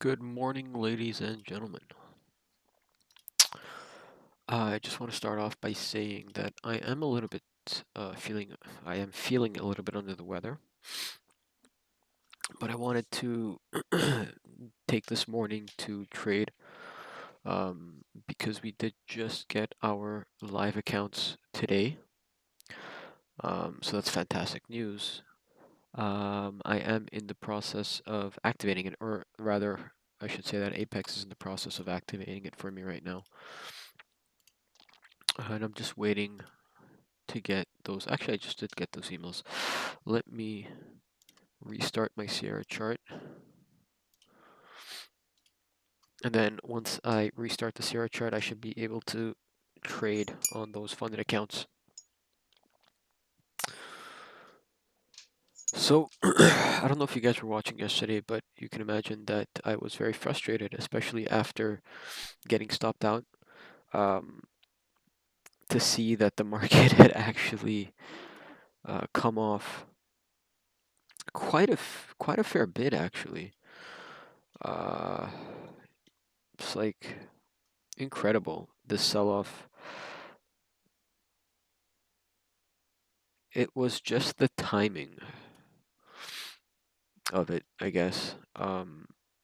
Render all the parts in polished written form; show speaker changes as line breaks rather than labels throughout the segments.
Good morning, ladies and gentlemen. I just want to start off by saying that I am a little bit I am feeling a little bit under the weather, but I wanted to take this morning to trade because we did just get our live accounts today. So that's fantastic news. I am in the process of activating it, or rather, I should say that Apex is in the process of activating it for me right now. And I'm just waiting to get those. Actually, I just did get those emails. Let me restart my Sierra chart. And then once I restart the Sierra chart, I should be able to trade on those funded accounts. So, I don't know if you guys were watching yesterday, but you can imagine that I was very frustrated, especially after getting stopped out, to see that the market had actually come off quite a fair bit, actually. It's like incredible, this sell-off. It was just the timing of it, I guess.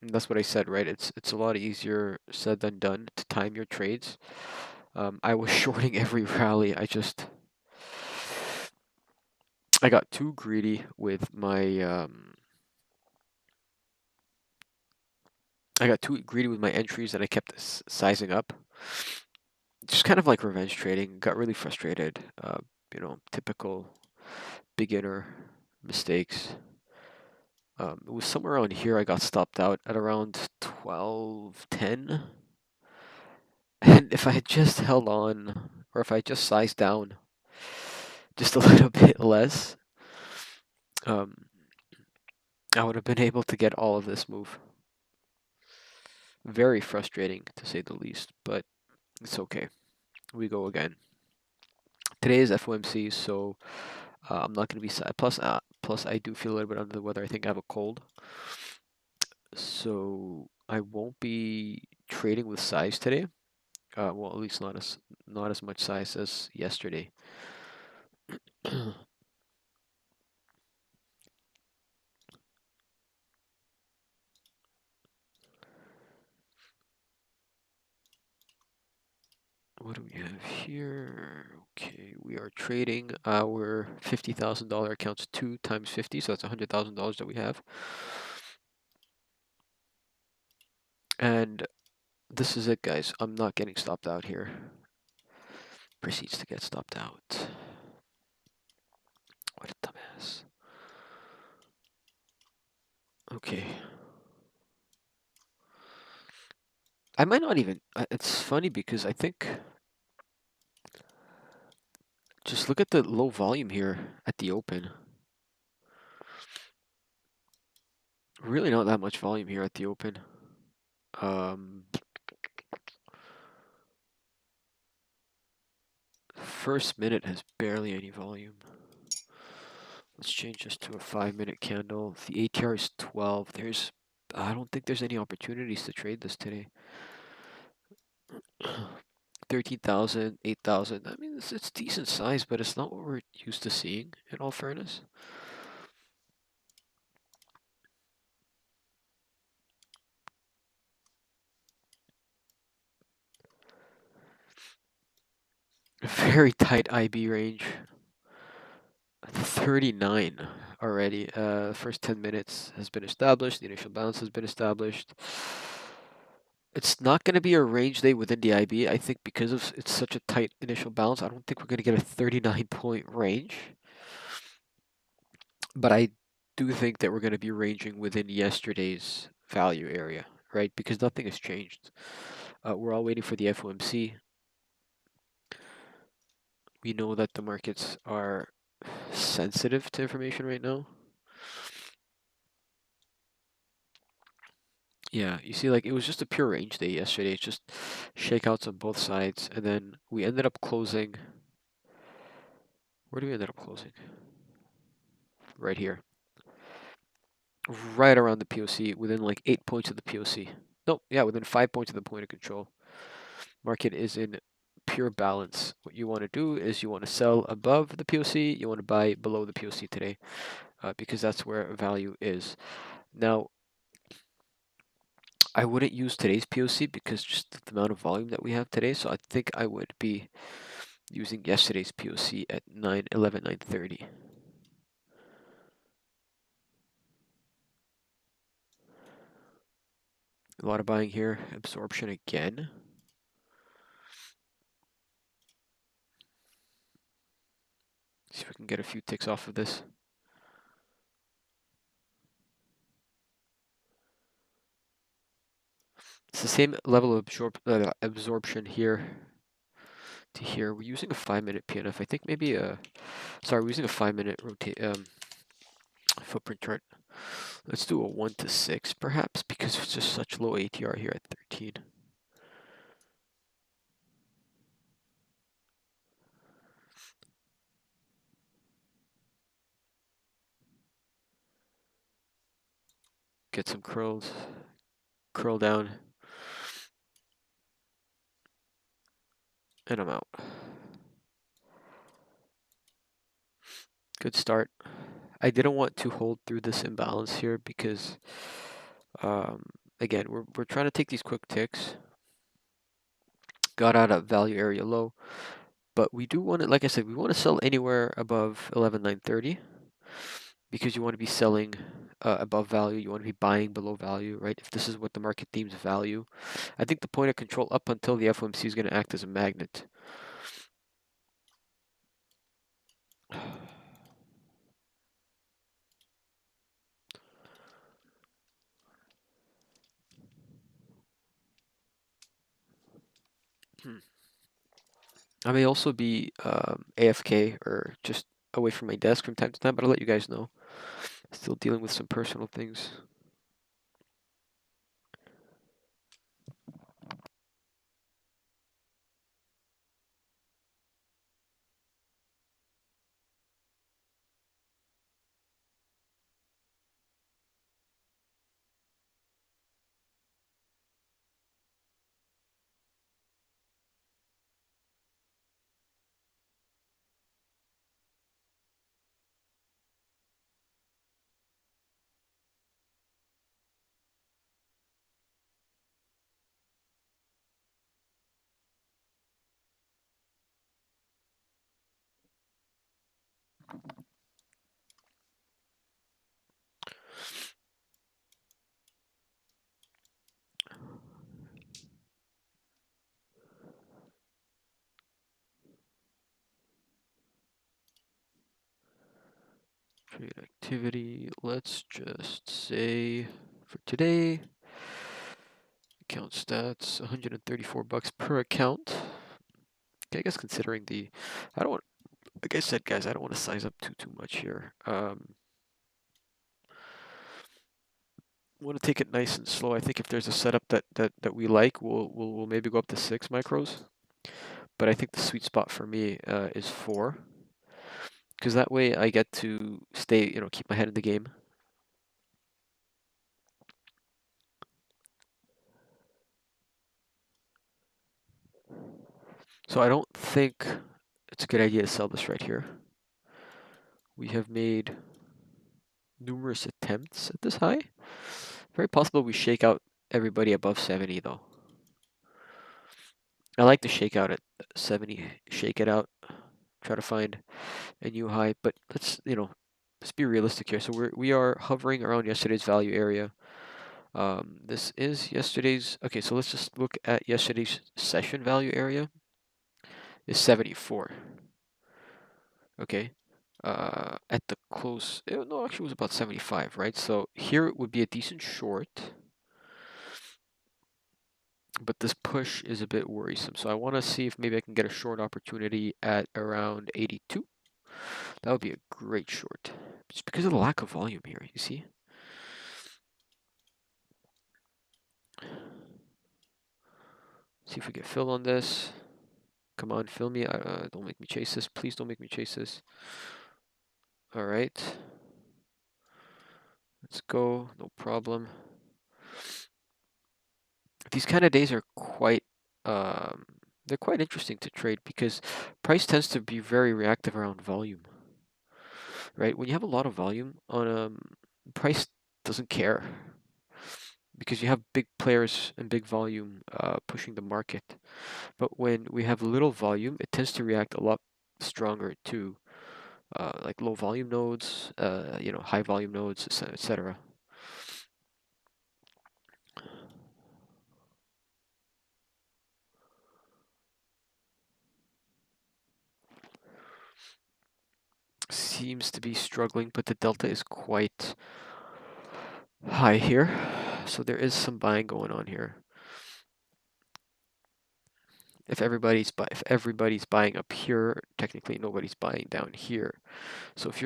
That's what I said, right? It's a lot easier said than done to time your trades. I was shorting every rally. I got too greedy with my entries, and I kept sizing up. Just kind of like revenge trading. Got really frustrated. Typical beginner mistakes. It was somewhere around here. I got stopped out at around 12.10. And if I had just held on, or if I had just sized down just a little bit less, um, I would have been able to get all of this move. Very frustrating, to say the least, but it's okay. We go again. Today is FOMC, so I'm not going to be plus I do feel a little bit under the weather. I think I have a cold, so I won't be trading with size today. Well, at least not as much size as yesterday. What do we have here? Okay, we are trading our $50,000 accounts 2 times 50, so that's $100,000 that we have. And this is it, guys. I'm not getting stopped out here. Proceeds to get stopped out. What a dumbass. Okay. I might not even. It's funny because I think. Just look at the low volume here at the open. Really not that much volume here at the open. First minute has barely any volume. Let's change this to a 5-minute candle. The ATR is 12. I don't think there's any opportunities to trade this today. 13,000, 8,000. I mean, it's decent size, but it's not what we're used to seeing, in all fairness. Very tight IB range. 39 already. First 10 minutes has been established. The initial bounce has been established. It's not going to be a range day within the IB. I think because it's such a tight initial bounce, I don't think we're going to get a 39-point range. But I do think that we're going to be ranging within yesterday's value area, right? Because nothing has changed. We're all waiting for the FOMC. We know that the markets are sensitive to information right now. Yeah, you see, like, it was just a pure range day yesterday. It's just shakeouts on both sides. And then we ended up closing. Where do we end up closing? Right here. right around the POC, within like 8 points of the POC. No, yeah, within 5 points of the point of control. Market is in pure balance. What you want to do is you want to sell above the POC, you want to buy below the POC today, because that's where value is. Now, I wouldn't use today's POC because just the amount of volume that we have today, so I think I would be using yesterday's POC at 9:11, 9:30. A lot of buying here, absorption again. See if we can get a few ticks off of this. It's the same level of absorption here to here. We're using a 5-minute PNF. I think maybe sorry, we're using a 5-minute footprint chart. Let's do a 1 to 6 perhaps, because it's just such low ATR here at 13. Get some curls, curl down, and I'm out. Good start. I didn't want to hold through this imbalance here because, again, we're trying to take these quick ticks. Got out at value area low, but we do want to, like I said, we want to sell anywhere above 11,930 because you want to be selling above value. You want to be buying below value, right? If this is what the market deems value, I think the point of control up until the FOMC is going to act as a magnet. I may also be AFK or just away from my desk from time to time, but I'll let you guys know. Still dealing with some personal things. Trade activity, let's just say for today, account stats, 134 bucks per account. Okay, I guess considering I don't want, like I said, guys, I don't want to size up too much here. Want to take it nice and slow. I think if there's a setup that we like, we'll maybe go up to 6 micros. But I think the sweet spot for me is 4, because that way I get to stay, keep my head in the game. So I don't think it's a good idea to sell this right here. We have made numerous attempts at this high. Very possible we shake out everybody above 70 though. I like to shake out at 70, shake it out, try to find a new high, but let's be realistic here. So we are hovering around yesterday's value area. This is yesterday's, okay, so let's just look at yesterday's session value area is 74. Okay. At the close, no, actually it was about 75, right? So here it would be a decent short, but this push is a bit worrisome. So I want to see if maybe I can get a short opportunity at around 82. That would be a great short, just because of the lack of volume here, you see? See if we get fill on this. Come on, fill me. Don't make me chase this. Please don't make me chase this. All right. Let's go, no problem. These kind of days are they're quite interesting to trade because price tends to be very reactive around volume, right? When you have a lot of volume on price doesn't care because you have big players and big volume pushing the market. But when we have little volume, it tends to react a lot stronger to like low volume nodes, high volume nodes, etc. Seems to be struggling, but the delta is quite high here. So there is some buying going on here. If everybody's buying up here, technically nobody's buying down here. So if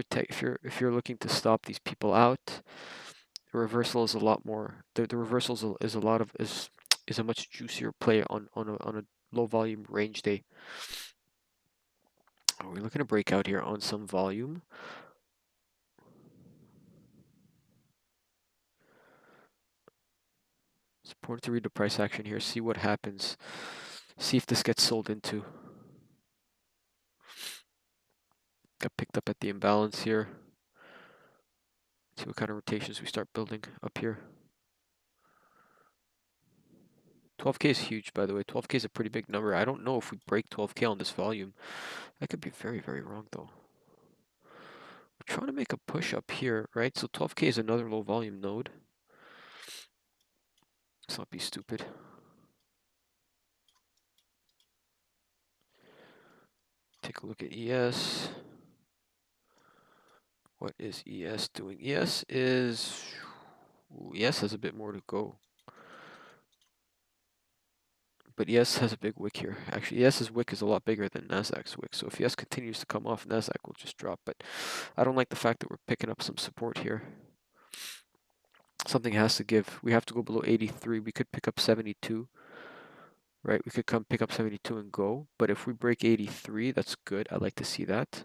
you're looking to stop these people out, the reversal is a lot more. The reversal is a lot of is a much juicier play on a low volume range day. We're looking to break out here on some volume. It's important to read the price action here, see what happens, see if this gets sold into. Got picked up at the imbalance here. See what kind of rotations we start building up here. 12K is huge, by the way. 12K is a pretty big number. I don't know if we break 12K on this volume. I could be very, very wrong, though. We're trying to make a push up here, right? So 12K is another low volume node. Let's not be stupid. Take a look at ES. What is ES doing? ES has a bit more to go. But ES has a big wick here. Actually, ES's wick is a lot bigger than Nasdaq's wick. So if ES continues to come off, Nasdaq will just drop. But I don't like the fact that we're picking up some support here. Something has to give. We have to go below 83. We could pick up 72. Right? We could come pick up 72 and go. But if we break 83, that's good. I like to see that.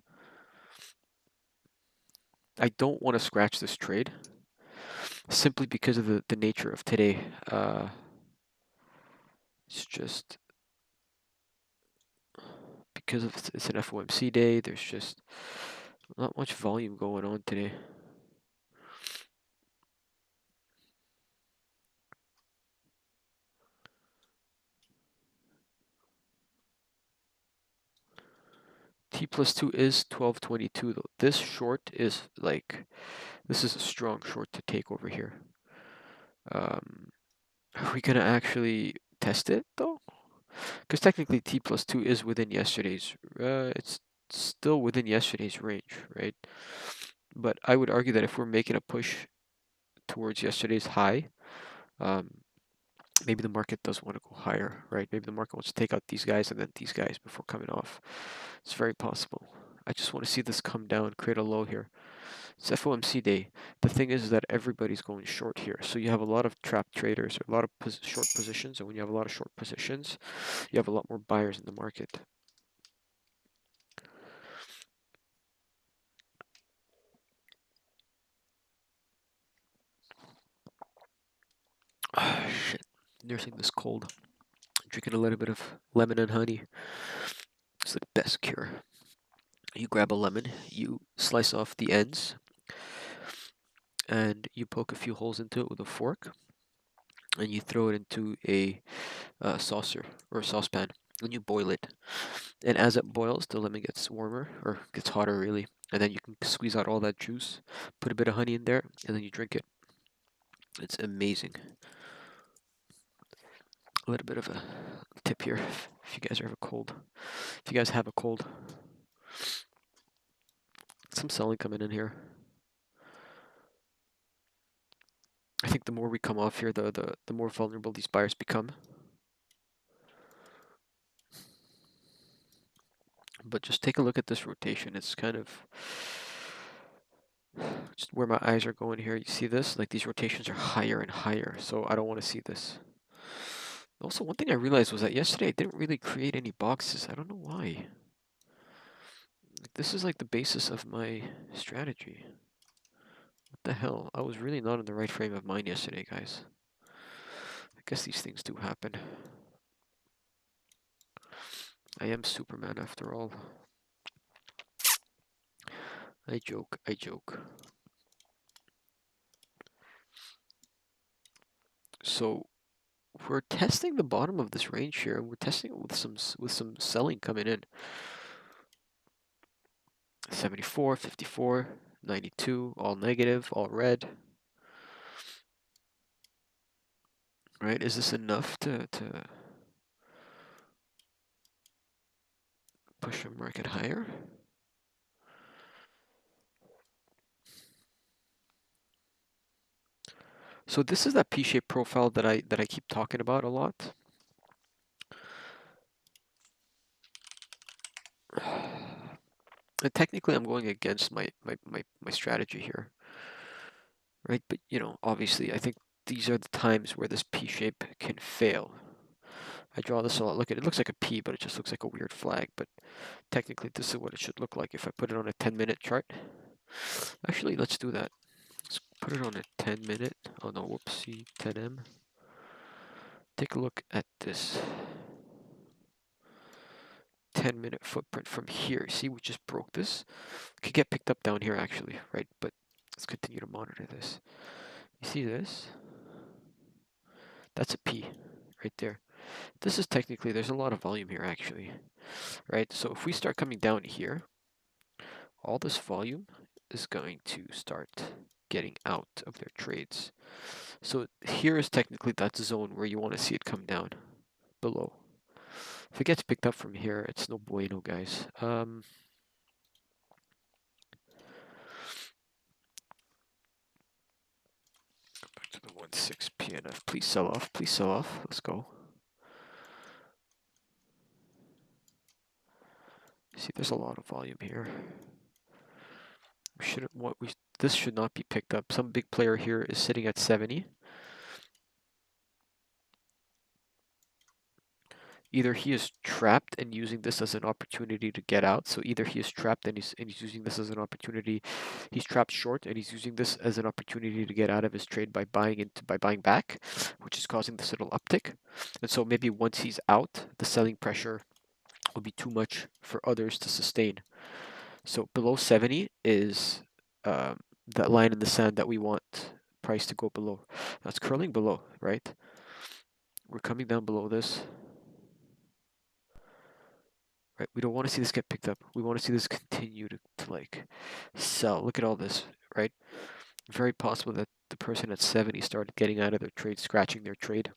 I don't want to scratch this trade simply because of the nature of today. It's just because it's an FOMC day, there's just not much volume going on today. T+2 is 1222 though. This short is like, this is a strong short to take over here. Are we gonna actually test it though? Because technically T+2 is within yesterday's, it's still within yesterday's range, right? But I would argue that if we're making a push towards yesterday's high, maybe the market does want to go higher, right? Maybe the market wants to take out these guys and then these guys before coming off. It's very possible. I just want to see this come down, create a low here. It's FOMC day. The thing is that everybody's going short here. So you have a lot of trap traders, or a lot of short positions. And when you have a lot of short positions, you have a lot more buyers in the market. Shit. Nursing this cold. Drinking a little bit of lemon and honey. It's the best cure. You grab a lemon, you slice off the ends, and you poke a few holes into it with a fork, and you throw it into a saucer or a saucepan, and you boil it. And as it boils, the lemon gets warmer, or gets hotter really, and then you can squeeze out all that juice, put a bit of honey in there, and then you drink it. It's amazing. A little bit of a tip here, if you guys have a cold. If you guys have a cold, some selling coming in here. I think the more we come off here, the more vulnerable these buyers become. But just take a look at this rotation. It's kind of just where my eyes are going here. You see this? Like these rotations are higher and higher. So I don't want to see this. Also, one thing I realized was that yesterday I didn't really create any boxes. I don't know why. Like, this is like the basis of my strategy. the hell? I was really not in the right frame of mind yesterday, guys. I guess these things do happen. I am Superman after all. I joke, I joke. So we're testing the bottom of this range here, and we're testing it with some selling coming in. 74, 54, 92, all negative, all red. Right? Is this enough to push a market higher? So this is that P-shaped profile that I keep talking about a lot. And technically, I'm going against my strategy here, right? But you know, obviously, I think these are the times where this P shape can fail. I draw this a lot. Look at it. It looks like a P, but it just looks like a weird flag. But technically, this is what it should look like if I put it on a 10-minute chart. Actually, let's do that. Let's put it on a 10-minute. Oh no, whoopsie, 10M. Take a look at this 10-minute footprint from here. See, we just broke this. Could get picked up down here actually, right? But let's continue to monitor this. You see this? That's a P right there. This is technically, there's a lot of volume here actually, right? So if we start coming down here, all this volume is going to start getting out of their trades. So here is technically that zone where you want to see it come down below. If it gets picked up from here, it's no bueno, guys. Back to the 1.6 PNF. Please sell off. Please sell off. Let's go. See, there's a lot of volume here. This should not be picked up. Some big player here is sitting at 70. Either he is trapped and using this as an opportunity to get out. So either he is trapped and he's using this as an opportunity. He's trapped short and he's using this as an opportunity to get out of his trade by buying back, which is causing this little uptick. And so maybe once he's out, the selling pressure will be too much for others to sustain. So below 70 is that line in the sand that we want price to go below. That's curling below, right? We're coming down below this. Right, we don't want to see this get picked up. We want to see this continue to like sell. Look at all this, right? Very possible that the person at 70 started getting out of their trade, scratching their trade.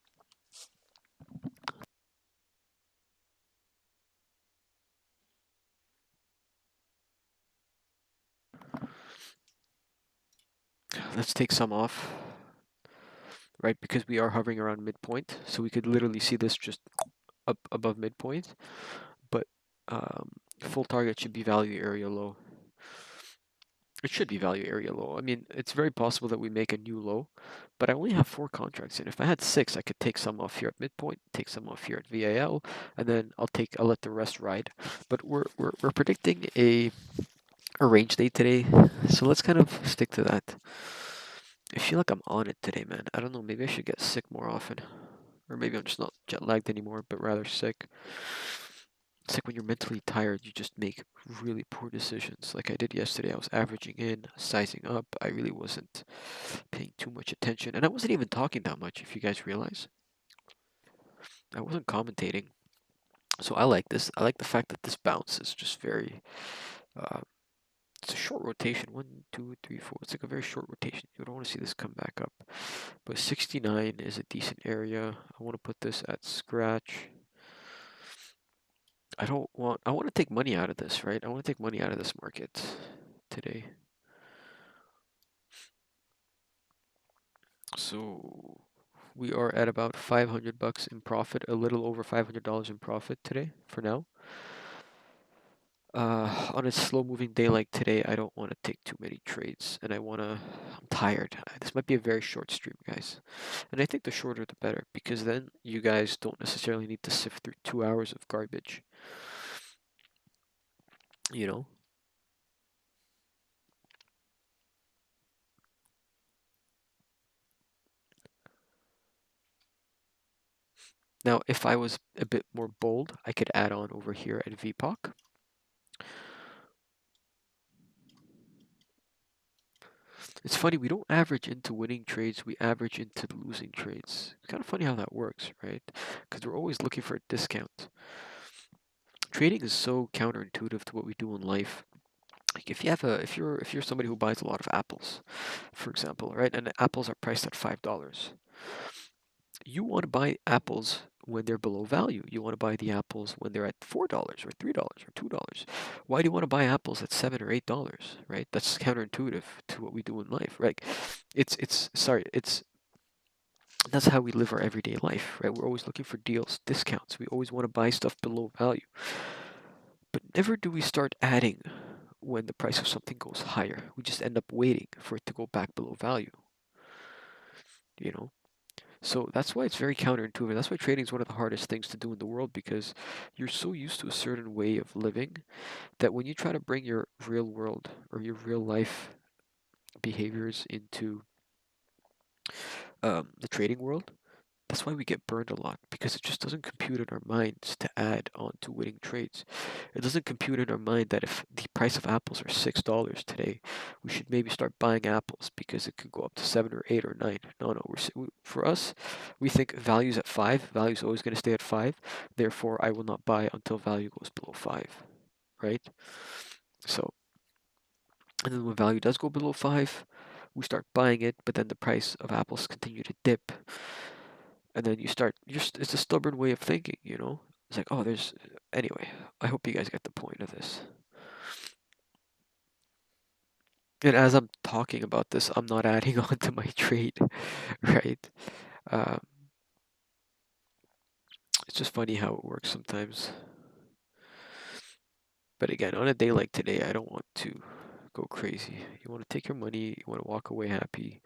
Let's take some off, right? Because we are hovering around midpoint, so we could literally see this just up above midpoint. But full target should be value area low. It should be value area low. I mean, it's very possible that we make a new low, but I only have 4 contracts in. If I had 6, I could take some off here at midpoint, take some off here at VAL, and then I'll let the rest ride. But we're predicting a range day today, so let's kind of stick to that. I feel like I'm on it today, man. I don't know, maybe I should get sick more often. Or maybe I'm just not jet lagged anymore, but rather sick. It's like when you're mentally tired, you just make really poor decisions. Like I did yesterday, I was averaging in, sizing up. I really wasn't paying too much attention. And I wasn't even talking that much, if you guys realize. I wasn't commentating. So I like this. I like the fact that this bounce is just very, it's a short rotation. 1, 2, 3, 4. It's like a very short rotation. You don't want to see this come back up. But 69 is a decent area. I want to put this at scratch. I want to take money out of this, right? I want to take money out of this market today. So we are at about $500 in profit, a little over $500 in profit today for now. On a slow-moving day like today, I don't want to take too many trades, and I'm tired. This might be a very short stream, guys. And I think the shorter the better, because then you guys don't necessarily need to sift through 2 hours of garbage. You know? Now, if I was a bit more bold, I could add on over here at VPOC. It's funny, we don't average into winning trades, we average into losing trades. It's kind of funny how that works, right? Because we're always looking for a discount. Trading is so counterintuitive to what we do in life. Like if you're somebody who buys a lot of apples, for example, right? And the apples are priced at $5. You want to buy apples when they're below value. You want to buy the apples when they're at $4 or $3 or $2. Why do you want to buy apples at $7 or $8, right? That's counterintuitive to what we do in life, right? It's that's how we live our everyday life, right? We're always looking for deals, discounts. We always want to buy stuff below value. But never do we start adding when the price of something goes higher. We just end up waiting for it to go back below value, you know? So that's why it's very counterintuitive. That's why trading is one of the hardest things to do in the world because you're so used to a certain way of living that when you try to bring your real world or your real life behaviors into the trading world, that's why we get burned a lot because it just doesn't compute in our minds to add on to winning trades. It doesn't compute in our mind that if the price of apples are $6 today, we should maybe start buying apples because it could go up to 7 or 8 or 9. No, for us, we think value's at 5. Value's always going to stay at 5. Therefore, I will not buy until value goes below 5. Right? So, and then when value does go below 5, we start buying it, but then the price of apples continue to dip and then it's a stubborn way of thinking, you know? It's like, oh, anyway, I hope you guys get the point of this. And as I'm talking about this, I'm not adding on to my trade, right? Um, it's just funny how it works sometimes. But again, on a day like today, I don't want to go crazy. You want to take your money, you want to walk away happy,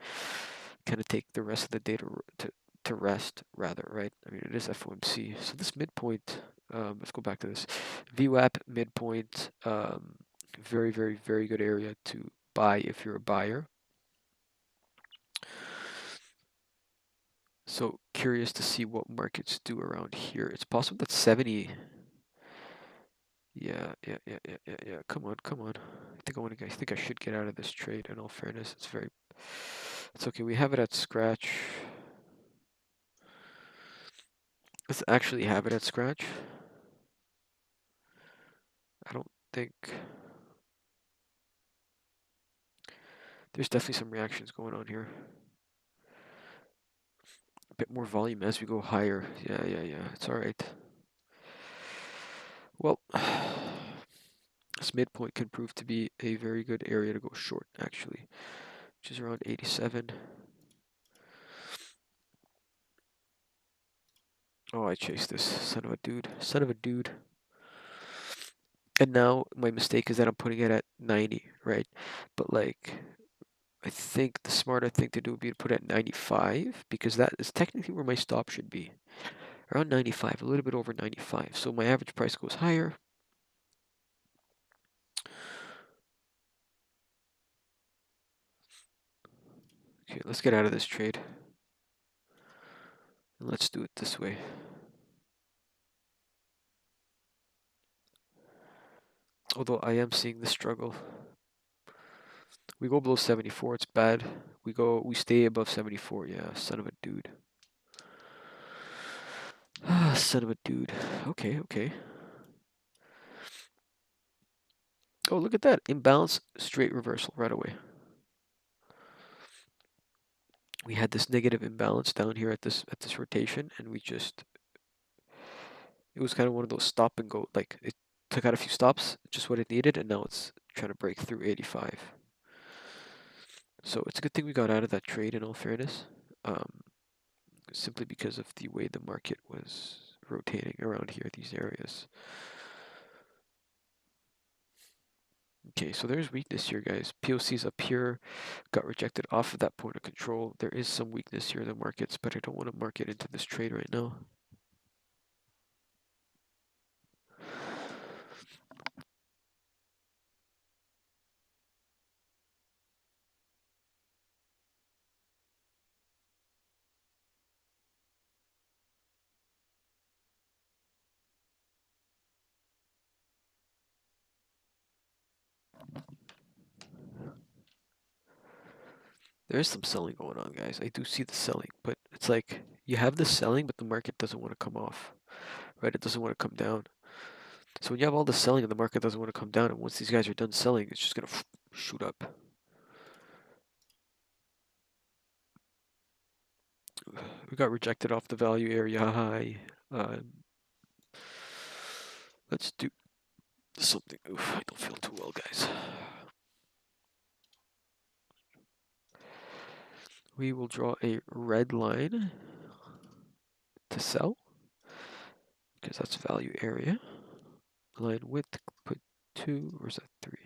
kind of take the rest of the day to rest, rather, right? I mean, it is FOMC. So this midpoint, let's go back to this. VWAP midpoint, very, very, very good area to buy if you're a buyer. So curious to see what markets do around here. It's possible that 70. Yeah. Come on, come on. I think I should get out of this trade. In all fairness, it's okay. We have it at scratch. Let's actually have it at scratch. I don't think there's definitely some reactions going on here. A bit more volume as we go higher. Yeah. It's all right. Well, this midpoint could prove to be a very good area to go short, actually, which is around 87. Oh, I chased this. Son of a dude. Son of a dude. And now my mistake is that I'm putting it at 90, right? But like, I think the smarter thing to do would be to put it at 95 because that is technically where my stop should be. Around 95, a little bit over 95. So my average price goes higher. Okay, let's get out of this trade. And let's do it this way. Although I am seeing the struggle. We go below 74, it's bad. We stay above 74. Yeah, son of a dude. Ah, son of a dude. Okay. Oh, look at that. Imbalance, straight reversal right away. We had this negative imbalance down here at this rotation, and it was kind of one of those stop and go. Like it took out a few stops, just what it needed, and now it's trying to break through 85. So it's a good thing we got out of that trade. In all fairness, simply because of the way the market was rotating around here, these areas. Okay, so there's weakness here, guys. POC's up here, got rejected off of that point of control. There is some weakness here in the markets, but I don't want to market into this trade right now. There is some selling going on, guys. I do see the selling, but it's like you have the selling, but the market doesn't want to come off, right? It doesn't want to come down. So when you have all the selling and the market doesn't want to come down, and once these guys are done selling, it's just gonna shoot up. We got rejected off the value area high. Let's do something. Oof, I don't feel too well, guys. We will draw a red line to sell because that's value area. Line width, put 2, or is that 3?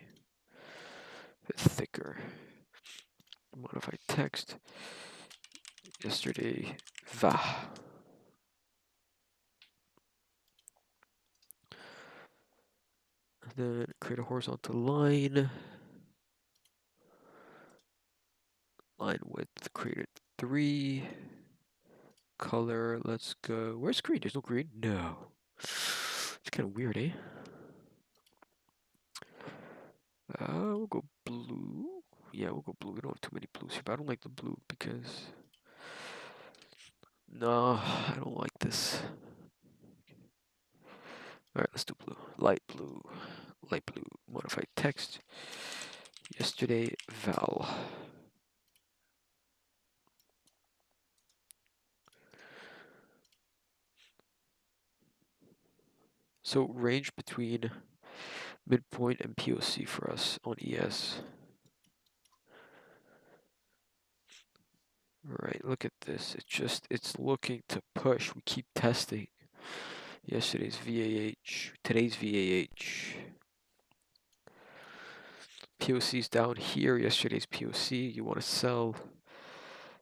A bit thicker. Modify text. Yesterday, va. And then create a horizontal line. Line width, created 3. Color, let's go. Where's green? There's no green? No. It's kind of weird, eh? We'll go blue. Yeah, we'll go blue. We don't have too many blues here, but I don't like the blue because... No, I don't like this. Alright, let's do blue. Light blue. Light blue. Modify text. Yesterday, val. So range between midpoint and POC for us on ES. Right, look at this. It's looking to push. We keep testing. Yesterday's VAH, today's VAH. POC's down here, yesterday's POC. You want to sell.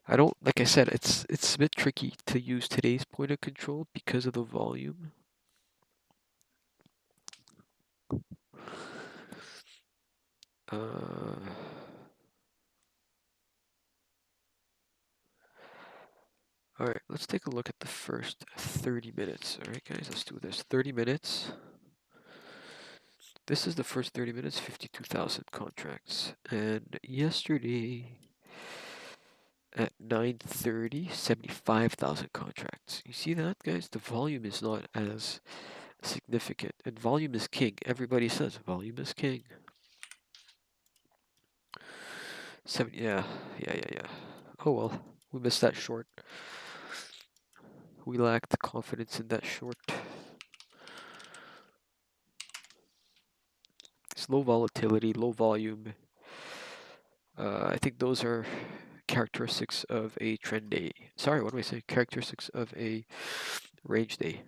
I don't, like I said, it's a bit tricky to use today's point of control because of the volume. All right, let's take a look at the first 30 minutes. All right, guys, let's do this. 30 minutes. This is the first 30 minutes, 52,000 contracts. And yesterday at 9:30, 75,000 contracts. You see that, guys? The volume is not as significant. And volume is king. Everybody says volume is king. Yeah. Oh well, we missed that short. We lacked confidence in that short. It's low volatility, low volume. I think those are characteristics of a trend day. Sorry, what do I say? Characteristics of a range day.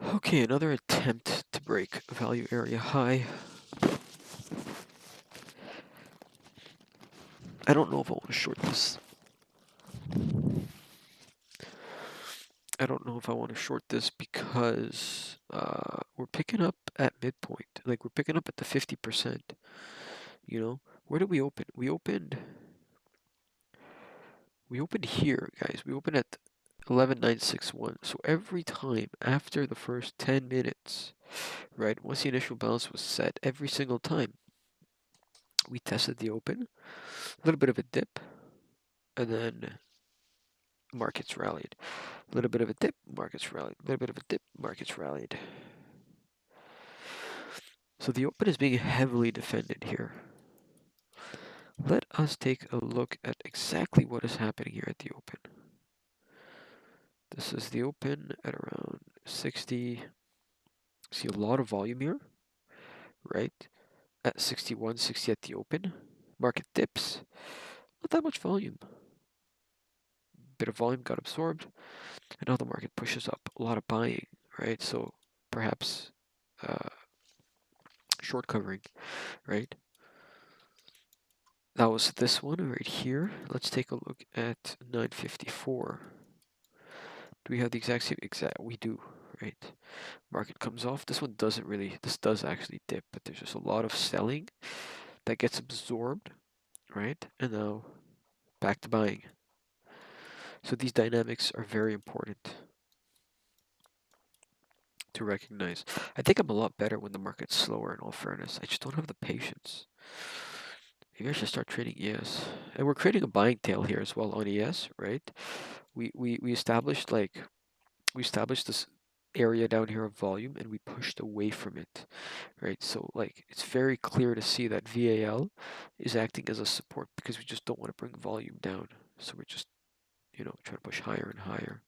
Okay, another attempt to break value area high. I don't know if I want to short this. I don't know if I want to short this because we're picking up at midpoint. Like we're picking up at the 50%. You know, where did we open? We opened here, guys. We opened at 11,961. So every time after the first 10 minutes, right, once the initial balance was set, every single time we tested the open, a little bit of a dip, and then markets rallied. A little bit of a dip, markets rallied. A little bit of a dip, markets rallied. So the open is being heavily defended here. Let us take a look at exactly what is happening here at the open. This is the open at around 60. See a lot of volume here, right? At 61, 60 at the open. Market dips. Not that much volume. Bit of volume got absorbed. And now the market pushes up. A lot of buying, right? So perhaps short covering, right? That was this one right here. Let's take a look at 954. Do we have the exact same we do, right? Market comes off. This one doesn't really, this does actually dip, but there's just a lot of selling that gets absorbed, right? And now back to buying. So these dynamics are very important to recognize. I think I'm a lot better when the market's slower, in all fairness. I just don't have the patience. Maybe I should start trading ES. And we're creating a buying tail here as well on ES, right? We established this area down here of volume and we pushed away from it, right? So like it's very clear to see that VAL is acting as a support because we just don't want to bring volume down. So we're just, trying to push higher and higher.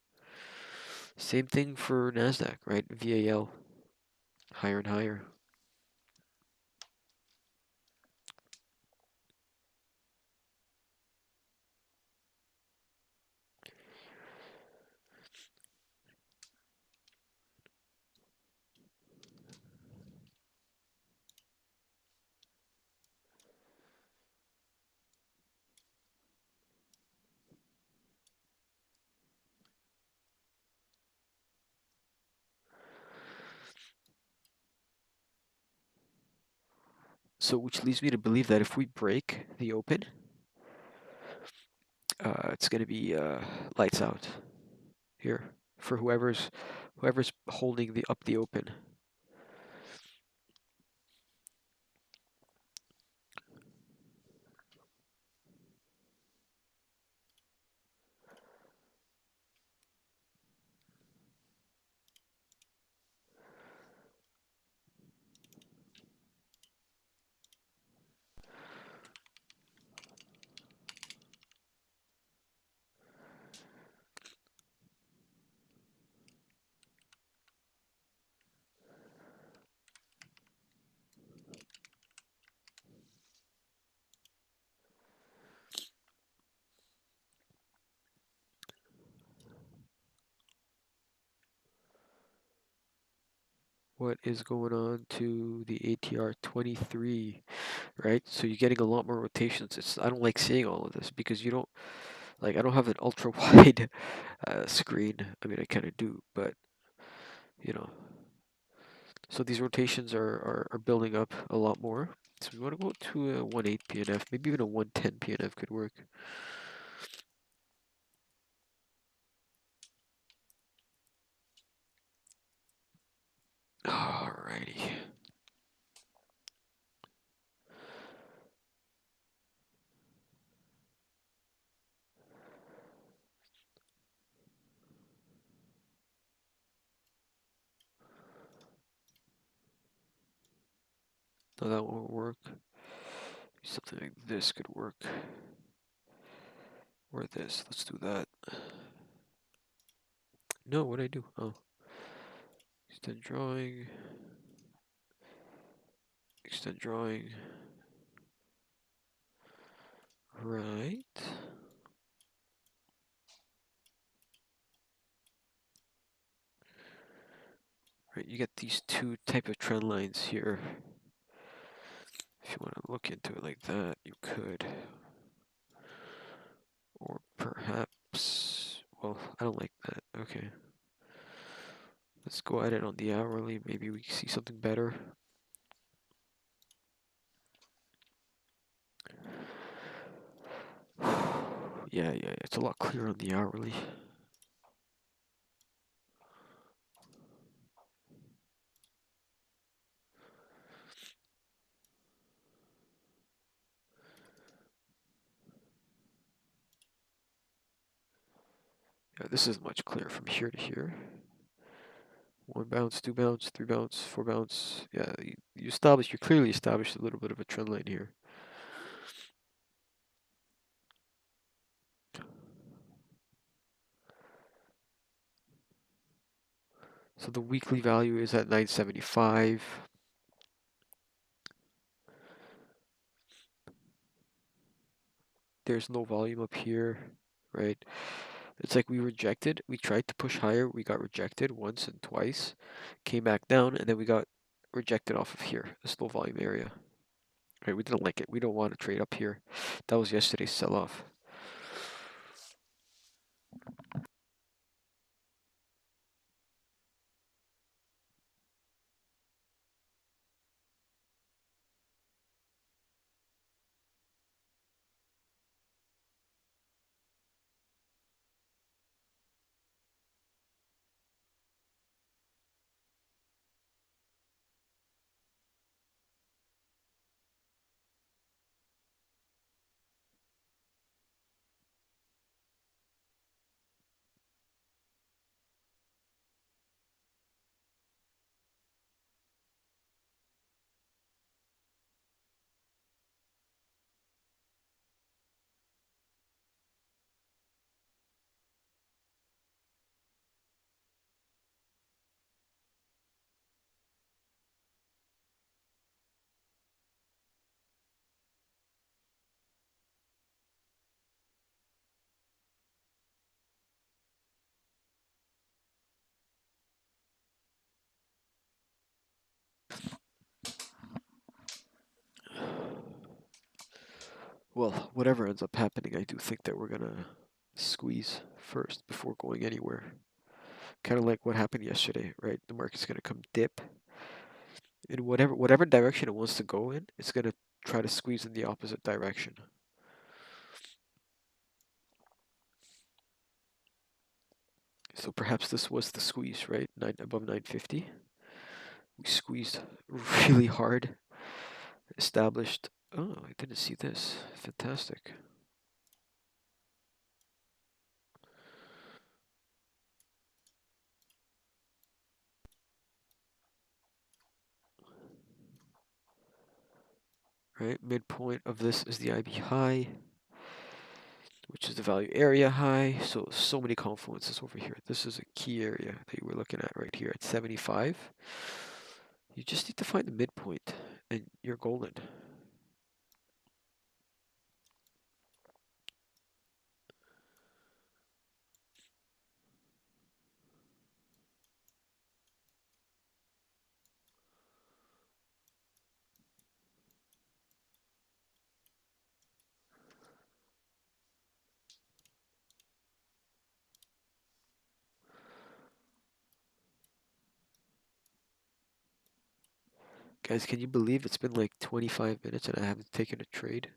Same thing for Nasdaq, right? VAL higher and higher. So which leads me to believe that if we break the open, it's going to be lights out here for whoever's holding the open. What is going on to the ATR 23, right? So you're getting a lot more rotations. I don't like seeing all of this because you don't, like, I don't have an ultra wide screen. I mean, I kind of do, but, you know. So these rotations are building up a lot more. So we want to go to a 1.8 PNF, maybe even a 1.10 PNF could work. Alrighty. No, that won't work. Something like this could work. Or this. Let's do that. No, what did I do? Oh. Extend drawing. Extend drawing. Right. right? You get these two type of trend lines here. If you want to look into it like that, you could. Or perhaps, well, I don't like that. Okay. Let's go at it on the hourly. Maybe we see something better. Yeah, it's a lot clearer on the hourly. Yeah, this is much clearer from here to here. One bounce, two bounce, three bounce, four bounce. Yeah, you clearly established a little bit of a trend line here. So the weekly value is at 975. There's no volume up here, right? It's like we tried to push higher, we got rejected once and twice, came back down, and then we got rejected off of here, this low volume area. Right, we didn't like it. We don't want to trade up here. That was yesterday's sell-off. Well, whatever ends up happening, I do think that we're gonna squeeze first before going anywhere. Kind of like what happened yesterday, right? The market's gonna come dip in whatever direction it wants to go in. It's gonna try to squeeze in the opposite direction. So perhaps this was the squeeze, right? Above 950. We squeezed really hard, established. Oh, I didn't see this. Fantastic. Right, midpoint of this is the IB high, which is the value area high. So many confluences over here. This is a key area that you were looking at right here at 75. You just need to find the midpoint and you're golden. Guys, can you believe it's been like 25 minutes and I haven't taken a trade?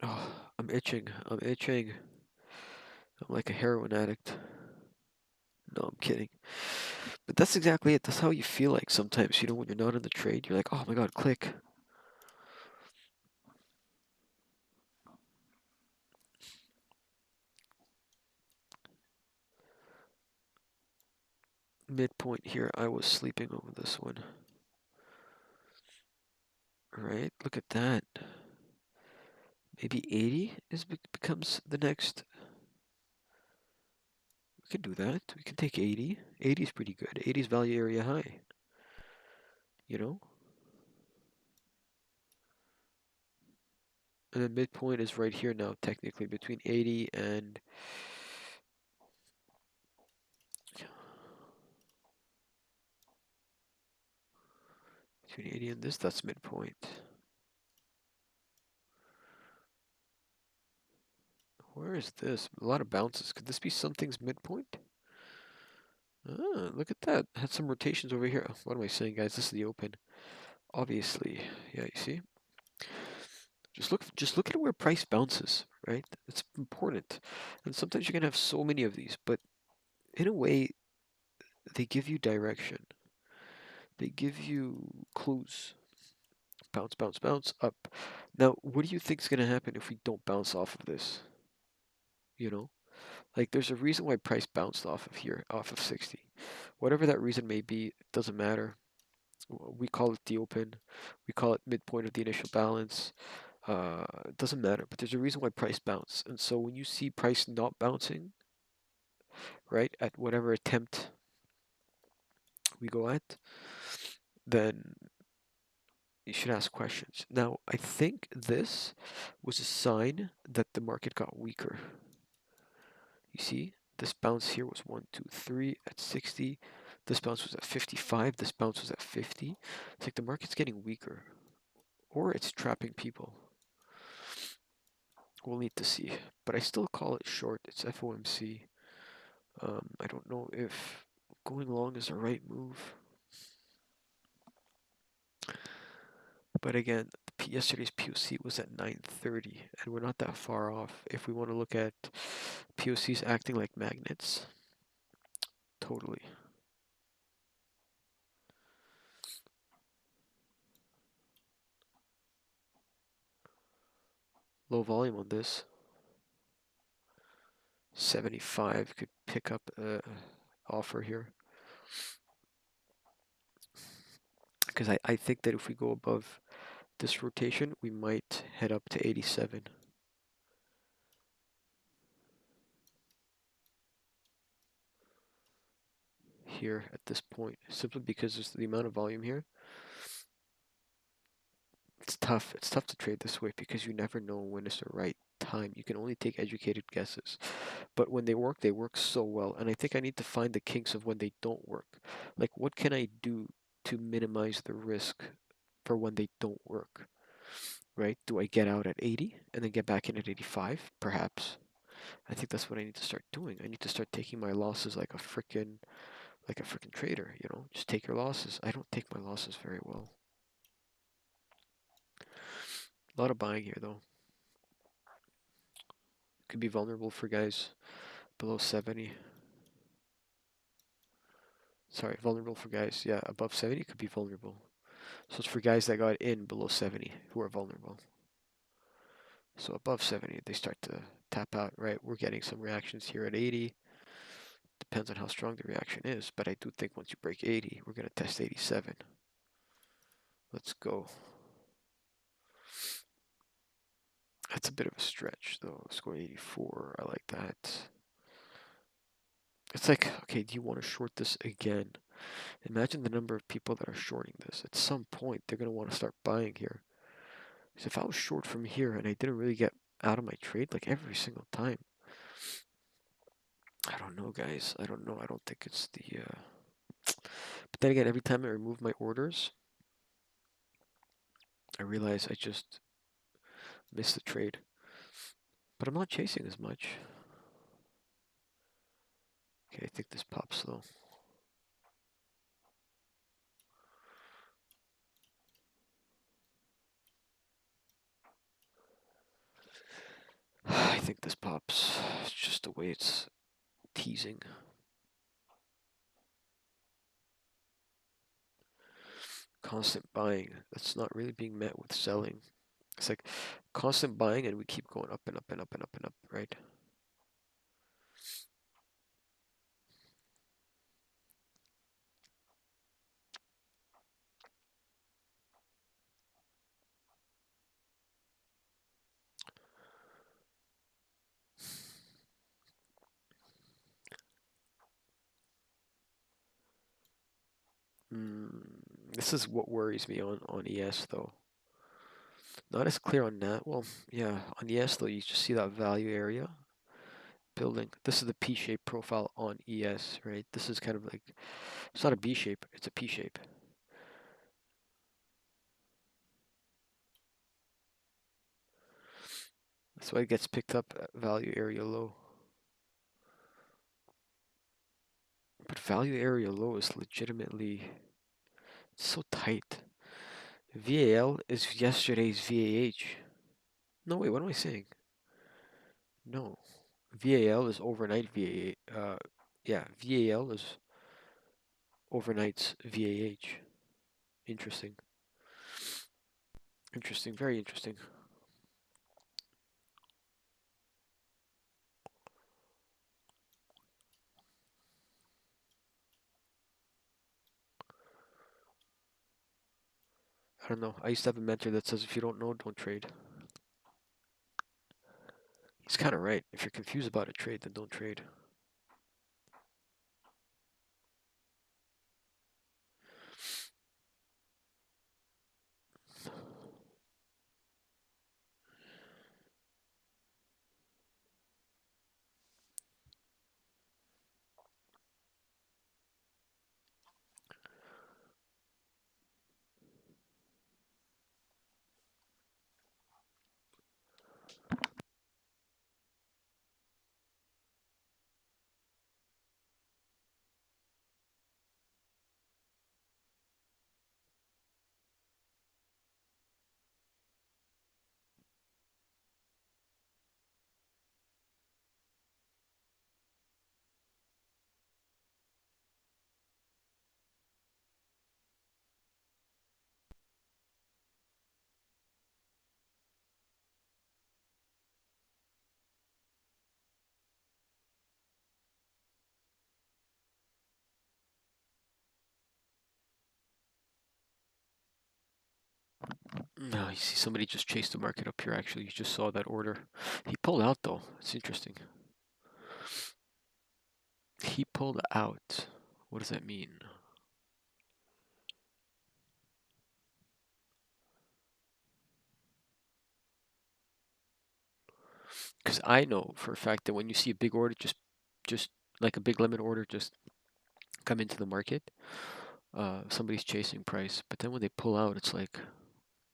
Oh, I'm itching. I'm itching. I'm like a heroin addict. No, I'm kidding. But that's exactly it. That's how you feel like sometimes, when you're not in the trade, you're like, oh my God, click. Midpoint here, I was sleeping over this one. Right, look at that. Maybe 80 becomes the next. We can do that. We can take 80. 80 is pretty good. 80 is value area high. You know? And the midpoint is right here now, technically, between 80 and between 80 and this, that's midpoint. Where is this? A lot of bounces. Could this be something's midpoint? Ah, look at that. Had some rotations over here. What am I saying, guys? This is the open. Obviously. Yeah, you see? Just look at where price bounces, right? It's important. And sometimes you're gonna have so many of these, but in a way, they give you direction. They give you clues. Bounce, bounce, bounce, up. Now, what do you think is gonna happen if we don't bounce off of this? You know? Like, there's a reason why price bounced off of here, off of 60. Whatever that reason may be, it doesn't matter. We call it the open. We call it midpoint of the initial balance. It doesn't matter, but there's a reason why price bounced. And so when you see price not bouncing, right, at whatever attempt we go at, then you should ask questions. Now, I think this was a sign that the market got weaker. You see, this bounce here was 1, 2, 3 at 60. This bounce was at 55. This bounce was at 50. It's like the market's getting weaker, or it's trapping people. We'll need to see, but I still call it short. It's FOMC. I don't know if going long is the right move. But again, yesterday's POC was at 9:30, and we're not that far off. If we want to look at POCs acting like magnets, totally. Low volume on this. 75 could pick up a offer here. Because I think that if we go above this rotation, we might head up to 87. Here at this point, simply because there's the amount of volume here. It's tough. It's tough to trade this way because you never know when is the right time. You can only take educated guesses. But when they work so well. And I think I need to find the kinks of when they don't work. Like, what can I do to minimize the risk for when they don't work? Right? Do I get out at 80 and then get back in at 85? Perhaps. I think that's what I need to start doing. I need to start taking my losses like a freaking trader, you know? Just take your losses. I don't take my losses very well. A lot of buying here though. Could be vulnerable for guys below 70. Sorry, vulnerable for guys, yeah, above 70 could be vulnerable. So it's for guys that got in below 70 who are vulnerable. So above 70, they start to tap out, right? We're getting some reactions here at 80. Depends on how strong the reaction is, but I do think once you break 80, we're going to test 87. Let's go. That's a bit of a stretch, though. Let's go 84. I like that. It's like, okay, do you want to short this again? Imagine the number of people that are shorting this. At some point, they're going to want to start buying here. So if I was short from here and I didn't really get out of my trade like every single time, I don't know, guys. I don't know. I don't think it's the. But then again, every time I remove my orders, I realize I just missed the trade. But I'm not chasing as much. Okay, I think this pops though. I think this pops. It's just the way it's teasing. Constant buying. That's not really being met with selling. It's like constant buying and we keep going up and up and up and up and up, right? This is what worries me on ES though. Not as clear on that. Well, yeah, on ES though, you just see that value area building. This is the P-shape profile on ES, right? This is kind of like, it's not a B shape, it's a P shape. That's why it gets picked up at value area low. But value area low is legitimately so tight. VAL is yesterday's VAH. No, wait, what am I saying? No. VAL is overnight VAH. Yeah, VAL is overnight's VAH. Interesting. Interesting, very interesting. I don't know. I used to have a mentor that says if you don't know, don't trade. He's kind of right. If you're confused about a trade, then don't trade. No, you see somebody just chased the market up here, actually. You just saw that order. He pulled out, though. It's interesting. He pulled out. What does that mean? Because I know for a fact that when you see a big order, just like a big limit order, just come into the market, somebody's chasing price. But then when they pull out, it's like,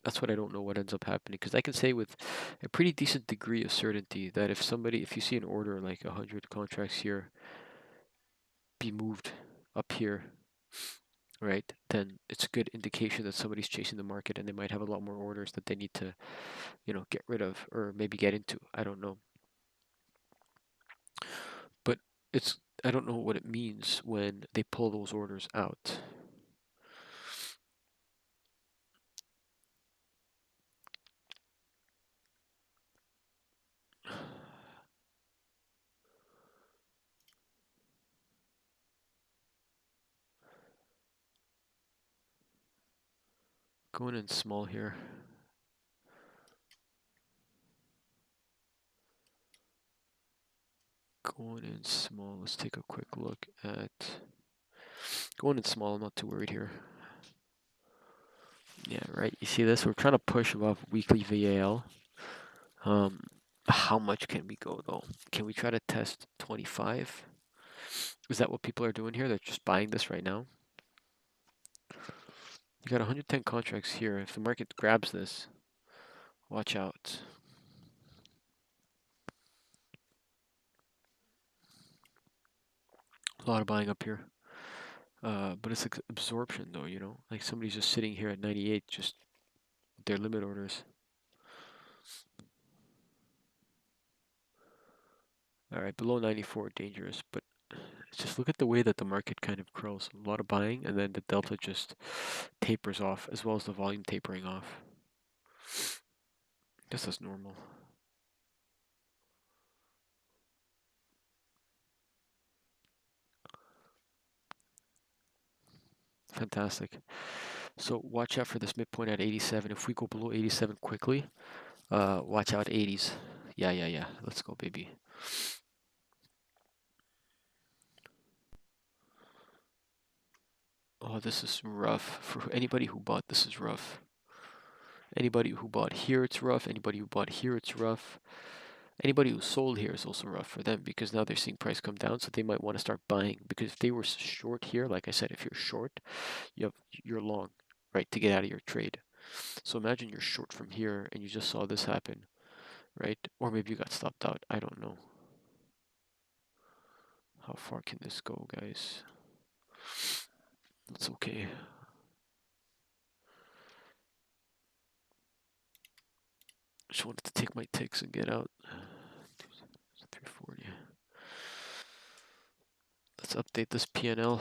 that's what I don't know what ends up happening. Because I can say with a pretty decent degree of certainty that if you see an order like 100 contracts here be moved up here, right, then it's a good indication that somebody's chasing the market and they might have a lot more orders that they need to, get rid of or maybe get into. I don't know. But I don't know what it means when they pull those orders out. Going in small here. Going in small. Let's take a quick look at going in small. I'm not too worried here. Yeah, right. You see this? We're trying to push above weekly VAL. How much can we go though? Can we try to test 25? Is that what people are doing here? They're just buying this right now. You got 110 contracts here. If the market grabs this, watch out. A lot of buying up here. But it's like absorption though, like somebody's just sitting here at 98, just with their limit orders. All right, below 94, dangerous, but just look at the way that the market kind of curls. A lot of buying, and then the delta just tapers off, as well as the volume tapering off. Guess that's normal. Fantastic. So watch out for this midpoint at 87. If we go below 87 quickly, watch out 80s. Yeah. Let's go, baby. Oh, this is rough. For anybody who bought, this is rough. Anybody who bought here, it's rough. Anybody who bought here, it's rough. Anybody who sold here is also rough for them because now they're seeing price come down, so they might want to start buying. Because if they were short here, like I said, if you're short, you're long, right, to get out of your trade. So imagine you're short from here and you just saw this happen. right? Or maybe you got stopped out. I don't know. How far can this go, guys? That's okay. Just wanted to take my ticks and get out. 340. Let's update this PNL.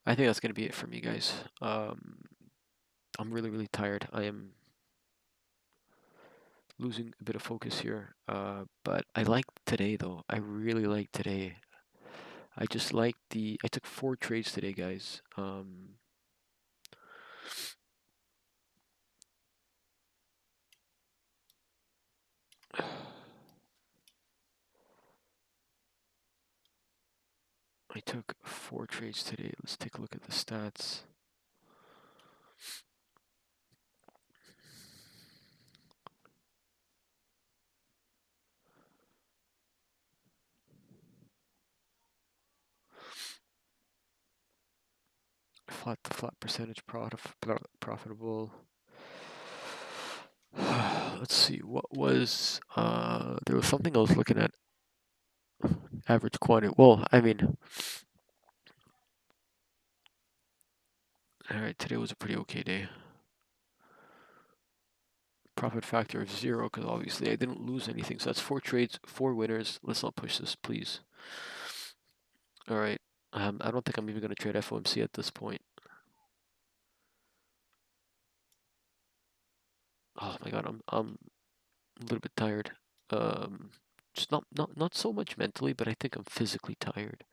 I think that's gonna be it for me, guys. I'm really, really tired. I am losing a bit of focus here. But I like today though. I really like today. I just like I took 4 trades today, guys. I took 4 trades today. Let's take a look at the stats. Flat to flat percentage profitable. Let's see, what was, there was something I was looking at. Average quantity. Well, I mean, alright, today was a pretty okay day. Profit factor of 0 because obviously I didn't lose anything. So that's 4 trades, 4 winners. Let's not push this, please. Alright, I don't think I'm even going to trade FOMC at this point. Oh my god, I'm a little bit tired. Just not so much mentally, but I think I'm physically tired.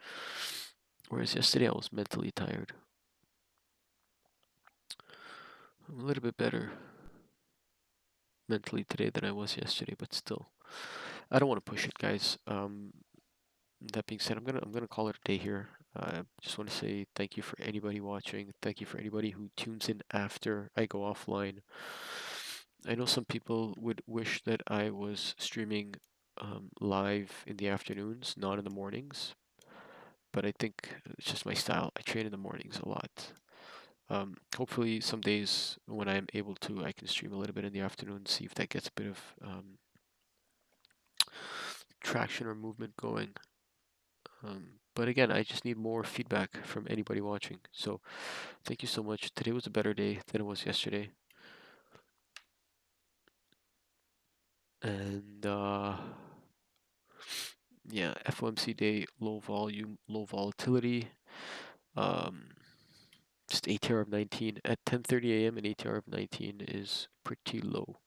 Whereas yesterday I was mentally tired. I'm a little bit better mentally today than I was yesterday, but still, I don't want to push it, guys. That being said, I'm gonna call it a day here. I just want to say thank you for anybody watching. Thank you for anybody who tunes in after I go offline. I know some people would wish that I was streaming live in the afternoons, not in the mornings, but I think it's just my style. I train in the mornings a lot. Hopefully some days when I'm able to, I can stream a little bit in the afternoon, see if that gets a bit of traction or movement going. But again, I just need more feedback from anybody watching. So thank you so much. Today was a better day than it was yesterday. And yeah, FOMC day, low volume, low volatility. Um, just ATR of 19 at 10:30 a.m. and ATR of 19 is pretty low.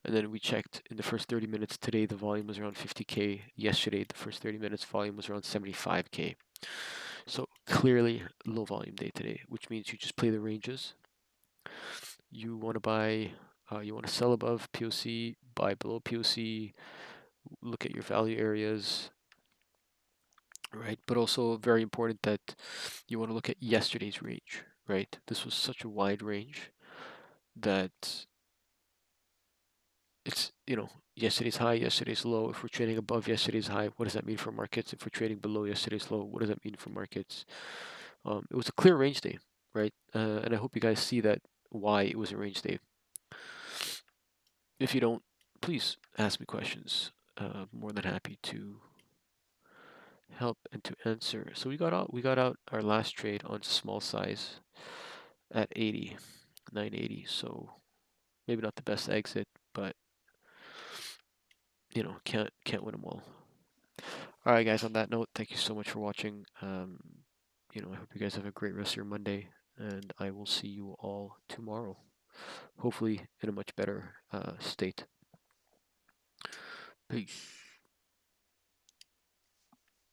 And then we checked in the first 30 minutes today, the volume was around 50K. Yesterday, the first 30 minutes volume was around 75K. So clearly low volume day today, which means you just play the ranges. You want to buy, you want to sell above POC, buy below POC, look at your value areas, right? But also very important that you want to look at yesterday's range, right? This was such a wide range that it's, yesterday's high, yesterday's low. If we're trading above yesterday's high, what does that mean for markets? If we're trading below yesterday's low, what does that mean for markets? It was a clear range day, right? And I hope you guys see that why it was a range day. If you don't, please ask me questions. More than happy to help and to answer. So we got out our last trade on small size at 80, 980. So maybe not the best exit, but can't win them all. All right, guys. On that note, thank you so much for watching. I hope you guys have a great rest of your Monday, and I will see you all tomorrow. Hopefully in a much better state. Peace.